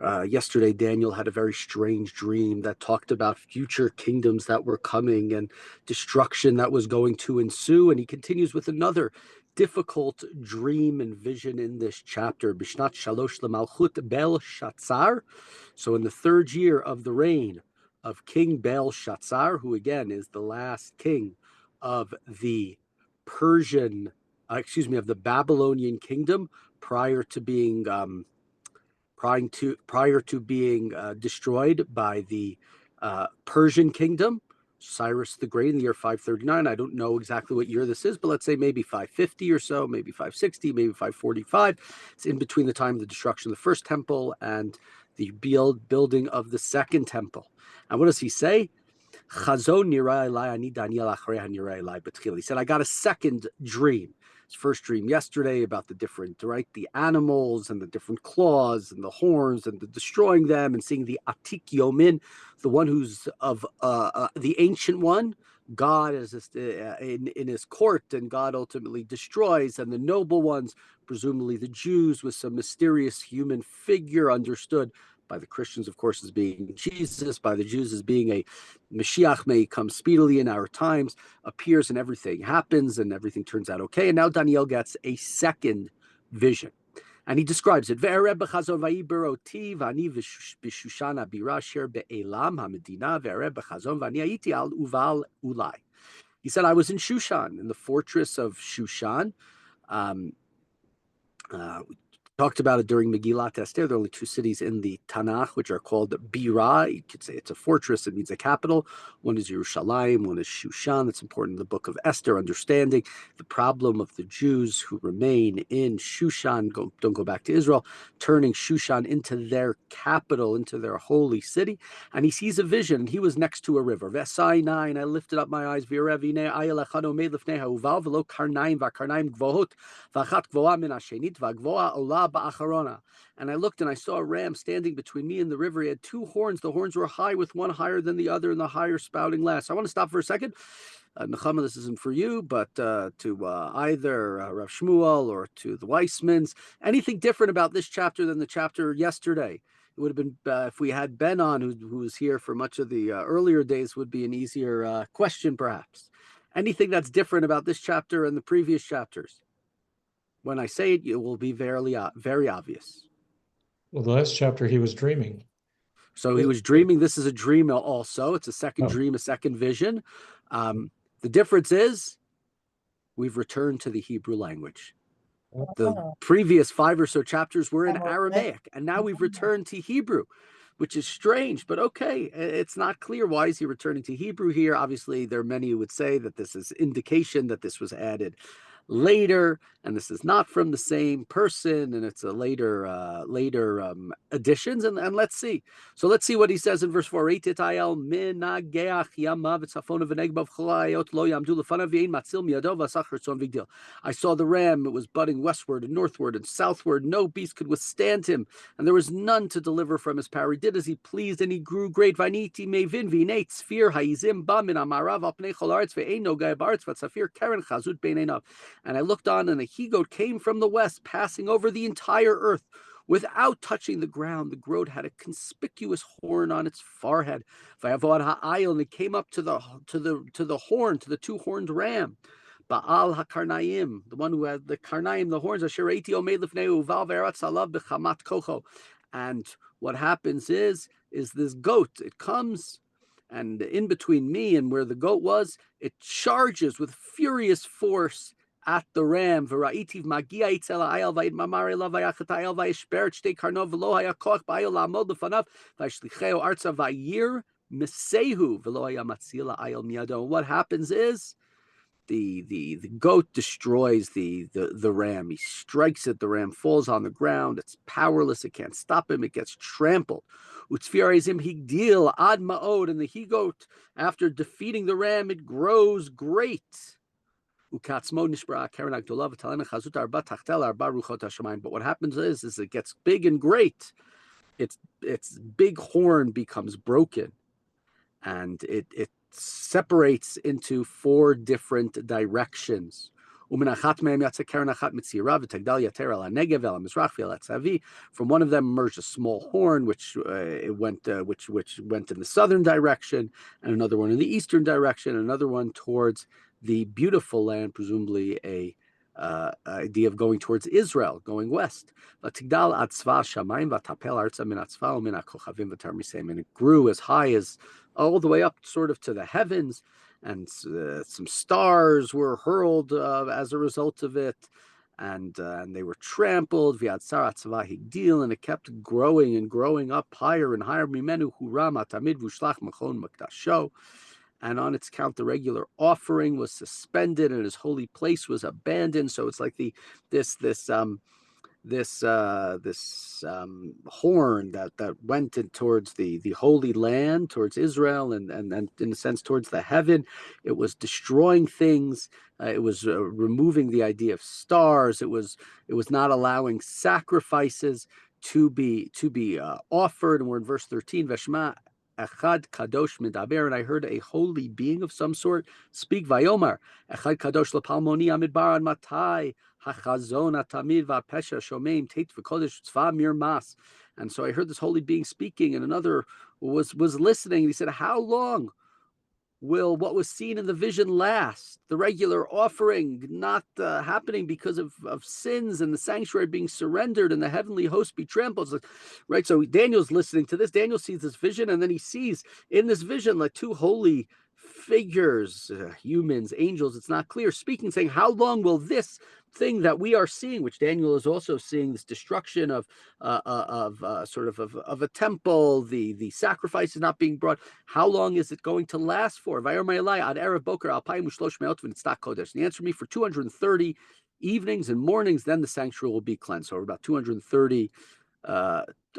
Yesterday, Daniel had a very strange dream that talked about future kingdoms that were coming and destruction that was going to ensue. And he continues with another difficult dream and vision in this chapter. Bishnat Shalosh Lemalchut Belshazzar. So, in the third year of the reign of King Belshazzar, who again is the last king of the of the Babylonian kingdom prior to being being destroyed by the Persian kingdom, Cyrus the Great in the year 539. I don't know exactly what year this is, but let's say maybe 550 or so, maybe 560, maybe 545. It's in between the time of the destruction of the first temple and the building of the second temple. And what does he say? He said, I got a second dream. His first dream yesterday about the different, right, the animals and the different claws and the horns and the destroying them and seeing the Atik Yomin, the one who's of the ancient one. God is in his court, and God ultimately destroys, and the noble ones, presumably the Jews, with some mysterious human figure understood by the Christians, of course, as being Jesus, by the Jews as being a Mashiach may come speedily in our times, appears and everything happens and everything turns out okay. And now Daniel gets a second vision. And he describes it. He said, I was in Shushan, in the fortress of Shushan. We talked about it during Megillat Esther. There are only two cities in the Tanakh which are called Bira. You could say it's a fortress. It means a capital. One is Yerushalayim. One is Shushan. That's important in the book of Esther, understanding the problem of the Jews who remain in Shushan, don't go back to Israel, turning Shushan into their capital, into their holy city. And he sees a vision. And he was next to a river. Vesai 9, I lifted up my eyes. Virevine ayelechano made lifnei hauval velo karnaim vakarnaim gvohot vachat gvoa min hashenit vagvoa olah. And I looked and I saw a ram standing between me and the river. He had two horns. The horns were high, with one higher than the other, and the higher spouting last. So I want to stop for a second. Nechama, this isn't for you, but to either Rav Shmuel or to the Weissmans, anything different about this chapter than the chapter yesterday? It would have been, if we had Ben on, who was here for much of the earlier days, would be an easier question, perhaps. Anything that's different about this chapter and the previous chapters? When I say it, it will be very obvious. Well, the last chapter he was dreaming. So he was dreaming. This is a dream also. It's a second dream, a second vision. The difference is we've returned to the Hebrew language. The previous 5 or so chapters were in Aramaic, and now we've returned to Hebrew, which is strange, but okay. It's not clear why is he returning to Hebrew here. Obviously, there are many who would say that this is indication that this was added later, and this is not from the same person, and it's a later additions. And let's see. So let's see what he says in verse 4. I saw the ram. It was budding westward and northward and southward. No beast could withstand him, and there was none to deliver from his power. He did as he pleased, and he grew great. And I looked on, and a he-goat came from the west, passing over the entire earth without touching the ground. The goat had a conspicuous horn on its forehead. And it came up to the horn, to the two-horned ram. Baal HaKarnaim, the one who had the Karnaim, the horns. And what happens is this goat, it comes, and in between me and where the goat was, it charges with furious force at the ram. What happens is the goat destroys the ram. He strikes it. The ram falls on the ground. It's powerless. It can't stop him. It gets trampled. And the he-goat, after defeating the ram, it grows great. But what happens is it gets big and great. Its big horn becomes broken, and it separates into 4 different directions. From one of them emerged a small horn, which which went in the southern direction, and another one in the eastern direction, another one towards the beautiful land, presumably a idea of going towards Israel, going west. And it grew as high as all the way up sort of to the heavens, and some stars were hurled as a result of it, and they were trampled, and it kept growing and growing up higher and higher. And on its count, the regular offering was suspended, and his holy place was abandoned. So it's like this horn that went towards the Holy Land, towards Israel, and in a sense towards the heaven. It was destroying things. It was removing the idea of stars. It was not allowing sacrifices to be offered. And we're in verse 13. Veshma Echad Kadosh Midaber, and I heard a holy being of some sort speak. Vayomar Echad Kadosh Lepalmoni Amidbar Matai. And so I heard this holy being speaking, and another was listening. And he said, "How long will what was seen in the vision last? The regular offering not happening because of sins, and the sanctuary being surrendered, and the heavenly host be trampled." Right? So Daniel's listening to this. Daniel sees this vision, and then he sees in this vision like two holy figures, humans, angels, it's not clear, speaking, saying, "How long will this thing that we are seeing," which Daniel is also seeing, this destruction of a temple, the sacrifices not being brought, how long is it going to last for? And the answer me, for 230 evenings and mornings, then the sanctuary will be cleansed. So about 230,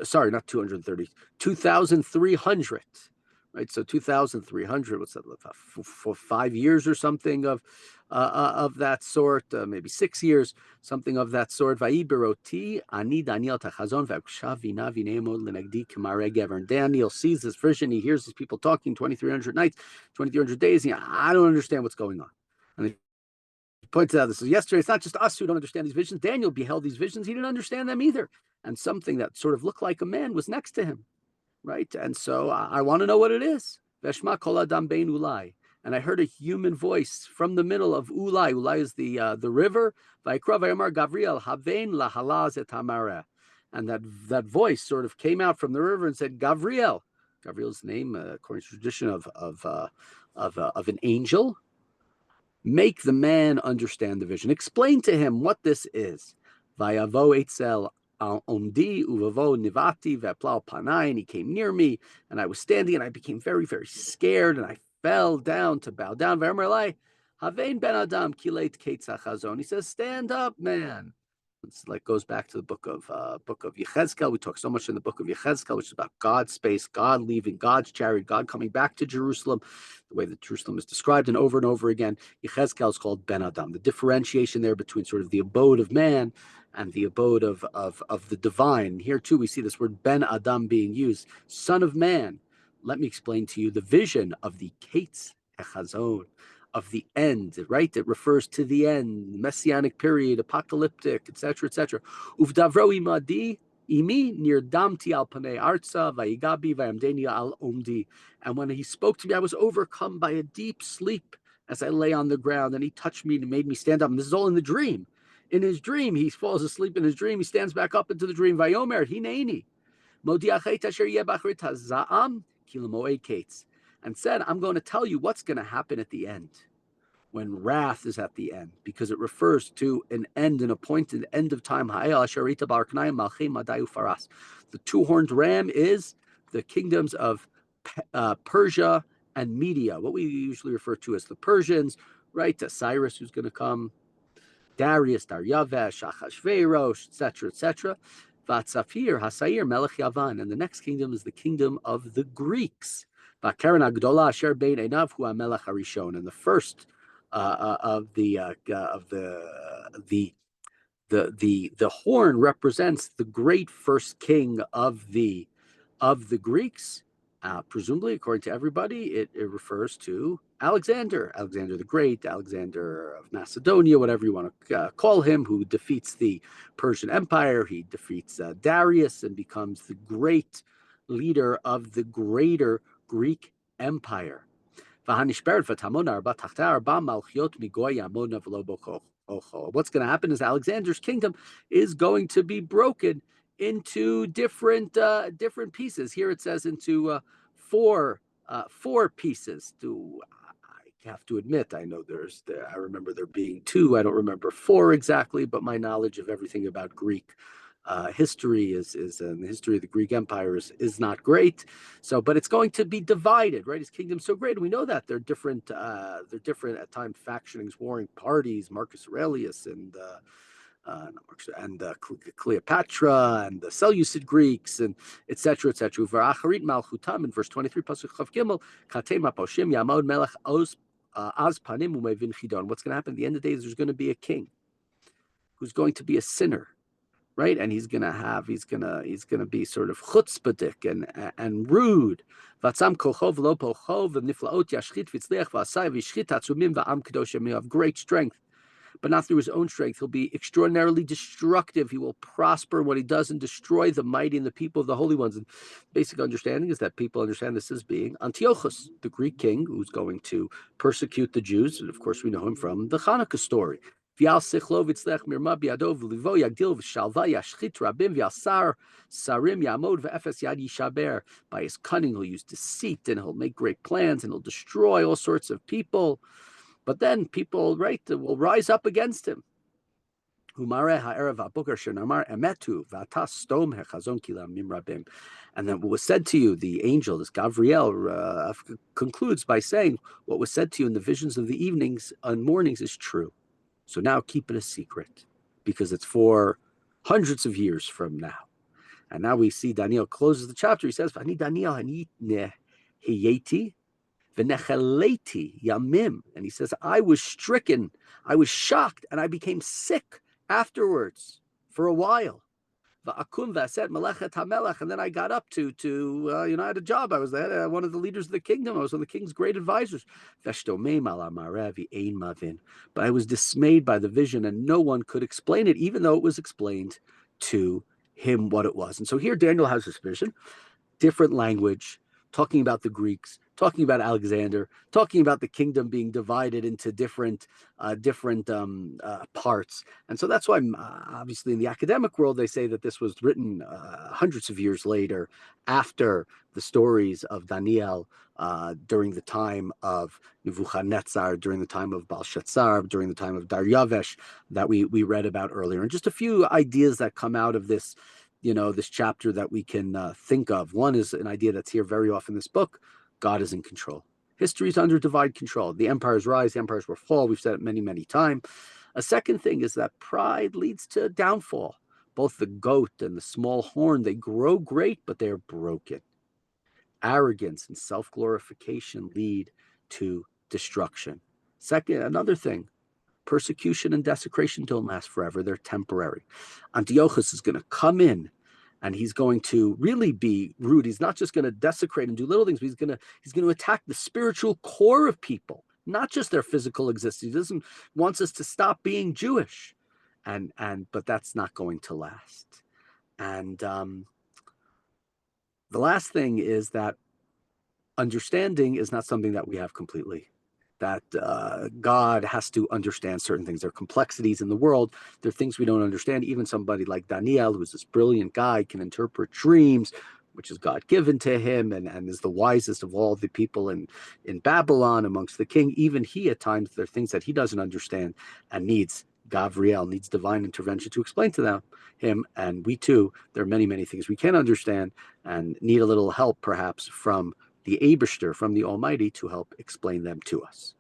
sorry, not 230, 2,300. Right, so 2,300. What's that? For 5 years or something of that sort, maybe 6 years, something of that sort. And Daniel sees this vision. He hears these people talking 2,300 nights, 2,300 days. And I don't understand what's going on. And he points out, this is yesterday. It's not just us who don't understand these visions. Daniel beheld these visions. He didn't understand them either. And something that sort of looked like a man was next to him. Right, and so I want to know what it is. Veshma kol adam bein ulai, and I heard a human voice from the middle of Ulai. Ulai is the river. Vayikra vayamar Gavriel havein lahalaz et hamareh, and that voice sort of came out from the river and said, Gavriel. Gavriel's name, according to tradition, of an angel. Make the man understand the vision. Explain to him what this is. Vayavo etzel Omdi uvavo nivati veplau panai, and he came near me, and I was standing, and I became very, very scared, and I fell down to bow down. Havein ben adam kileit ketzachazon. He says, "Stand up, man." It's like goes back to the book of Yechezkel. We talk so much in the book of Yechezkel, which is about God's space, God leaving, God's chariot, God coming back to Jerusalem, the way that Jerusalem is described, and over again. Yechezkel is called Ben Adam. The differentiation there between sort of the abode of man and the abode of the divine. Here too, we see this word Ben Adam being used, son of man. Let me explain to you the vision of the Ketz Echazon, of the end, right? It refers to the end, messianic period, apocalyptic, etc., etc. Uvdavro imadi imi nirdamti al panei arza vayigabi vayamdeni al omdi. And when he spoke to me, I was overcome by a deep sleep as I lay on the ground, and he touched me and made me stand up. And this is all in the dream. In his dream, he falls asleep in his dream. He stands back up into the dream. Vayomer hineni modiachet asher yebachrit haza'am kilamoe kates, and said, "I'm going to tell you what's going to happen at the end, when wrath is at the end," because it refers to an end, an appointed end of time. The two-horned ram is the kingdoms of Persia and Media, what we usually refer to as the Persians, right? Cyrus, who's going to come, Darius, Daryavesh, Achashverosh, etc., etc. Vatzafir, Hasair, Melech Yavan, and the next kingdom is the kingdom of the Greeks. Vakaran Agdola Asher Bein Einav Hu Melech Harishon, and the first of the horn represents the great first king of the Greeks, Presumably, according to everybody, it refers to Alexander the Great, Alexander of Macedonia, whatever you want to call him, who defeats the Persian Empire. He defeats Darius and becomes the great leader of the greater Greek Empire. What's going to happen is Alexander's kingdom is going to be broken into different pieces. Here it says into four pieces. I have to admit, I know I remember there being two. I don't remember four exactly, but my knowledge of everything about Greek history and the history of the Greek Empire is not great. So, but it's going to be divided, right? His kingdom's so great, and we know that they're different. They're different at times, factionings, warring parties. Marcus Aurelius and Cleopatra and the Seleucid Greeks and etc. etc. V'acharit malchutam in verse 23, pasuk chav gimel, katei maposhim yamod melech oz panim umevin chidon. What's going to happen at the end of the days? There's going to be a king who's going to be a sinner, right? And he's gonna be sort of chutzpahdik and rude. Vatzam kochov lo pochov v'niflaot yashchit v'tzliach v'asai v'shchit atzumim v'am kedoshim. Of great strength, but not through his own strength. He'll be extraordinarily destructive. He will prosper what he does and destroy the mighty and the people of the holy ones. And basic understanding is that people understand this as being Antiochus, the Greek king who's going to persecute the Jews. And of course, we know him from the Hanukkah story. By his cunning, he'll use deceit and he'll make great plans and he'll destroy all sorts of people. But then people, right, will rise up against him. And then what was said to you, the angel, this Gabriel, concludes by saying, what was said to you in the visions of the evenings and mornings is true. So now keep it a secret, because it's for hundreds of years from now. And now we see Daniel closes the chapter. He says, Vani Daniel hiyeti v'necheleti yamim. And he says, I was stricken, I was shocked, and I became sick afterwards for a while. And then I got up to I had a job. I was one of the leaders of the kingdom. I was one of the king's great advisors. But I was dismayed by the vision, and no one could explain it, even though it was explained to him what it was. And so here Daniel has this vision, different language, talking about the Greeks, talking about Alexander, talking about the kingdom being divided into different parts. And so that's why, obviously, in the academic world, they say that this was written hundreds of years later, after the stories of Daniel, during the time of Nebuchadnezzar, during the time of Belshazzar, during the time of Daryavesh, that we read about earlier. And just a few ideas that come out of this, this chapter that we can think of. One is an idea that's here very often in this book. God is in control. History is under divine control. The empires rise, the empires will fall. We've said it many, many times. A second thing is that pride leads to downfall. Both the goat and the small horn, they grow great, but they're broken. Arrogance and self-glorification lead to destruction. Second, another thing, persecution and desecration don't last forever. They're temporary. Antiochus is going to come in and he's going to really be rude. He's not just going to desecrate and do little things, but he's going to attack the spiritual core of people, not just their physical existence. He wants us to stop being Jewish. But that's not going to last. And the last thing is that understanding is not something that we have completely. That God has to understand certain things. There are complexities in the world. There are things we don't understand. Even somebody like Daniel, who's this brilliant guy, can interpret dreams, which is God given to him, and is the wisest of all the people in Babylon amongst the king. Even he, at times, there are things that he doesn't understand and needs divine intervention to explain to him. And we too, there are many, many things we can't understand and need a little help, perhaps, from the Eibishter, from the Almighty, to help explain them to us.